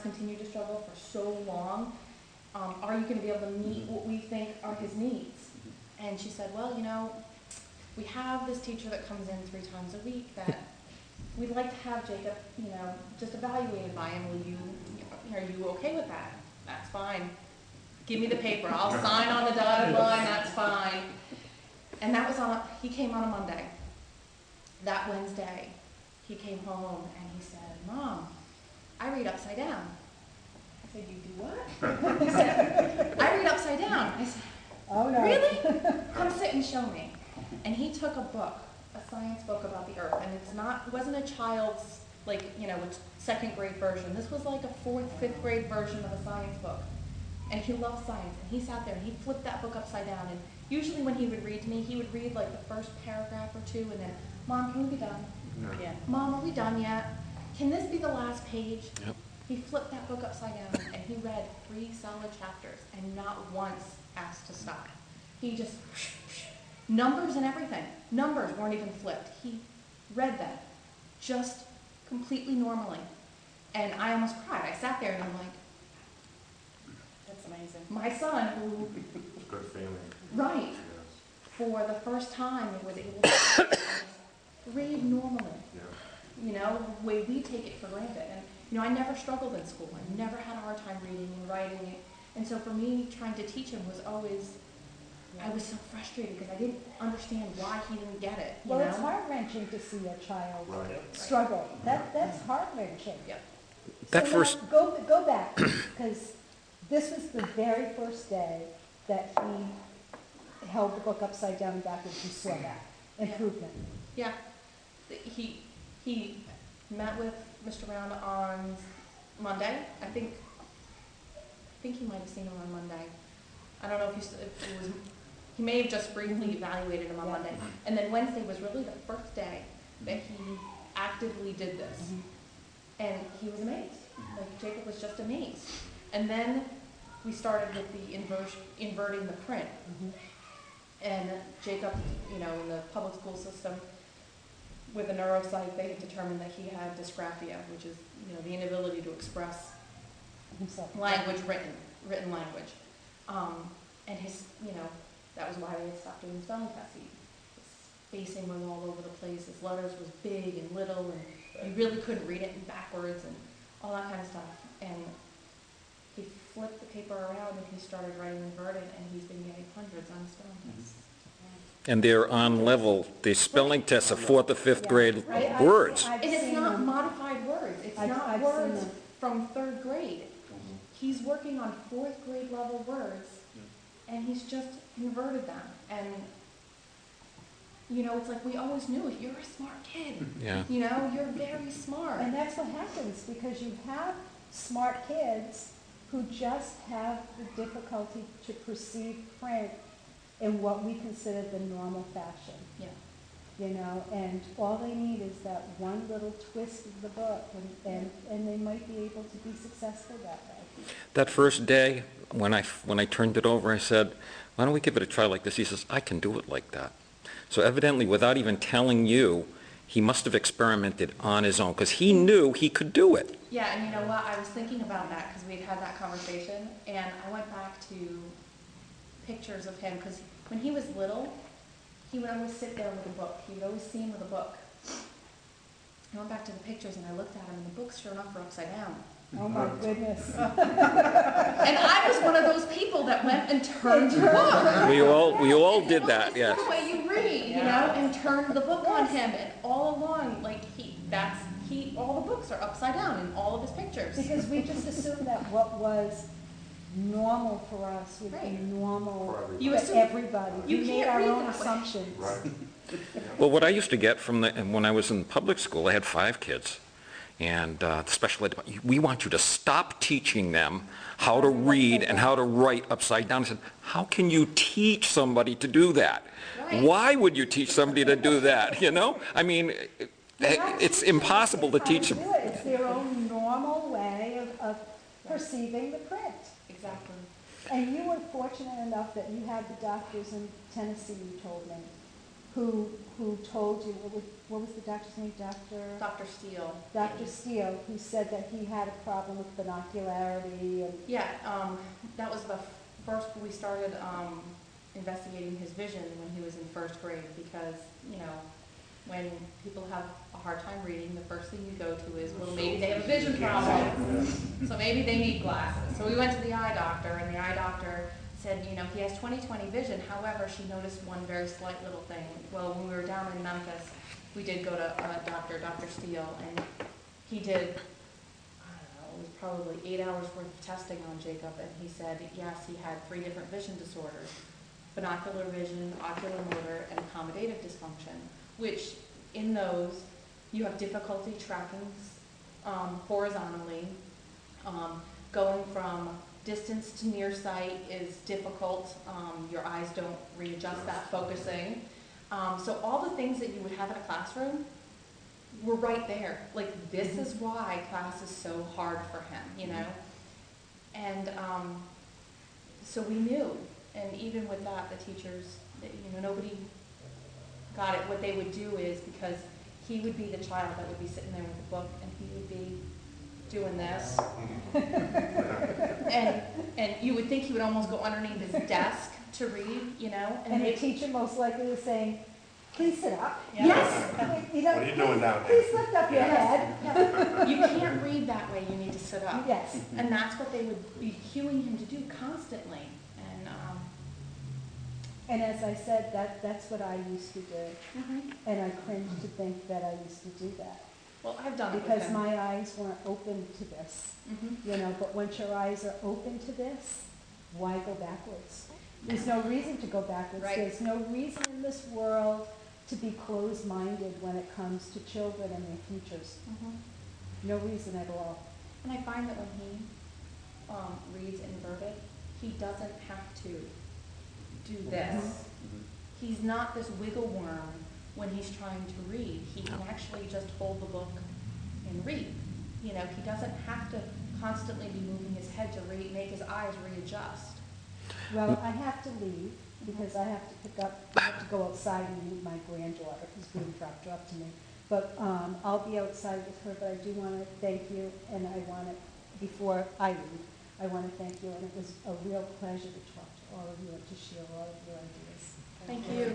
continued to struggle for so long. Are you going to be able to meet what we think are his needs? And she said, well, you know, we have this teacher that comes in 3 times a week that we'd like to have Jacob, you know, just evaluated by him. Are you okay with that? That's fine. Give me the paper. I'll sign on the dotted line. That's fine. And that was he came on a Monday. That Wednesday, he came home and he said, Mom, I read upside down. I said, you do what? He said, I read upside down. I said, oh no. Really? Come sit and show me. And he took a book, a science book about the earth, and it wasn't a child's, like, you know, 2nd grade version. This was like a 4th, 5th grade version of a science book. And he loved science, and he sat there and he flipped that book upside down, and usually when he would read to me, he would read like the first paragraph or 2, and then, Mom, can we be done? No. Yeah. Mom, are we done yet? Can this be the last page? Yep. He flipped that book upside down, and he read 3 solid chapters, and not once asked to stop. He just, numbers and everything. Numbers weren't even flipped. He read them just completely normally. And I almost cried. I sat there and I'm like, that's amazing. My son, who... Good family. Right. Yes. For the first time, was able to read normally. Yeah. You know, the way we take it for granted. And, you know, I never struggled in school. I never had a hard time reading and writing. And so for me, trying to teach him was always... I was so frustrated because I didn't understand why he didn't get it. Well, it's heart-wrenching to see a child struggle. That's heart-wrenching. Yep. That so first... Go back, because this was the very first day that he held the book upside down and backwards. You saw that improvement. Yeah. He met with Mr. Round on Monday. I think he might have seen him on Monday. I don't know if it was... He may have just briefly evaluated him on Monday. And then Wednesday was really the first day that he actively did this. And he was amazed. Like, Jacob was just amazed. And then we started with the inverting the print. And Jacob, you know, in the public school system, with a neuropsych, they had determined that he had dysgraphia, which is, you know, the inability to express language, written language. And his, you know, that was why they had stopped doing spelling tests. His spacing was all over the place. His letters was big and little, and you really couldn't read it backwards and all that kind of stuff. And he flipped the paper around and he started writing inverted, and he's been getting hundreds on spelling tests. And they're on level. The spelling tests are 4th or 5th grade words. And it's not modified words. It's not words from 3rd grade. He's working on 4th grade level words, and he's just inverted them. And, you know, it's like we always knew, you're a smart kid. Yeah. You know, you're very smart. And that's what happens, because you have smart kids who just have the difficulty to perceive print in what we consider the normal fashion. Yeah. You know, and all they need is that one little twist of the book, and they might be able to be successful that way. That first day, when I turned it over, I said, why don't we give it a try like this? He says, I can do it like that. So evidently, without even telling you, he must have experimented on his own, because he knew he could do it. Yeah, and you know what? I was thinking about that because we'd had that conversation, and I went back to pictures of him, because when he was little, he would always sit there with a book. He would always see him with a book. I went back to the pictures and I looked at him, and the books, sure enough, were upside down. Oh my goodness. And I was one of those people that went and turned the book. We all did that, yes. That's the way you read, you know, and turned the book on him. And all along, like, all the books are upside down in all of his pictures. Because we just assumed that what was normal for us would be normal for everybody. We made our own assumptions. Right. Well, what I used to get from when I was in public school, I had 5 kids. And the special ed, we want you to stop teaching them how to read and how to write upside down. I said, how can you teach somebody to do that? Right. Why would you teach somebody to do that, you know? I mean, it's impossible to teach them. It's their own normal way of perceiving the print. Exactly. And you were fortunate enough that you had the doctors in Tennessee, you told me, who told you, what was the doctor's name, Dr. Steele. Dr. Steele, who said that he had a problem with binocularity and. Yeah, that was the first we started investigating his vision when he was in first grade, because, you know, when people have a hard time reading, the first thing you go to is, well, maybe they have a vision problem, so maybe they need glasses. So we went to the eye doctor, and the eye doctor said, you know, he has 20/20 vision. However, she noticed one very slight little thing. Well, when we were down in Memphis, we did go to Dr. Steele, and he did, I don't know, it was probably 8 hours worth of testing on Jacob, and he said, yes, he had 3 different vision disorders: binocular vision, ocular motor, and accommodative dysfunction, which in those, you have difficulty tracking horizontally. Going from distance to near sight is difficult. Your eyes don't readjust that focusing. So all the things that you would have in a classroom were right there. Like, this is why class is so hard for him, you know? And so we knew, and even with that, the teachers, you know, nobody got it. What they would do is, because he would be the child that would be sitting there with a book, and he would be doing this. and you would think he would almost go underneath his desk to read, you know? And the teacher most likely is saying, please sit up. Yeah. Yes. You know, What are you doing now? Please lift up your head. Yeah. You can't read that way, you need to sit up. Yes. And that's what they would be cueing him to do constantly. And as I said, that's what I used to do. And I cringe to think that I used to do that. Well, I've done it with Because him. my eyes weren't open to this, you know, but once your eyes are open to this, why go backwards? There's no reason to go backwards. Right. There's no reason in this world to be closed-minded when it comes to children and their futures. No reason at all. And I find that when he reads inverted, he doesn't have to do this. He's not this wiggle worm when he's trying to read. He can actually just hold the book and read. You know, he doesn't have to constantly be moving his head to read, make his eyes readjust. Well, I have to leave because I have to go outside and meet my granddaughter who's being dropped off to me. But I'll be outside with her, but I do want to thank you, and I want to, before I leave, I want to thank you, and it was a real pleasure to talk to all of you and to share all of your ideas. Thank you.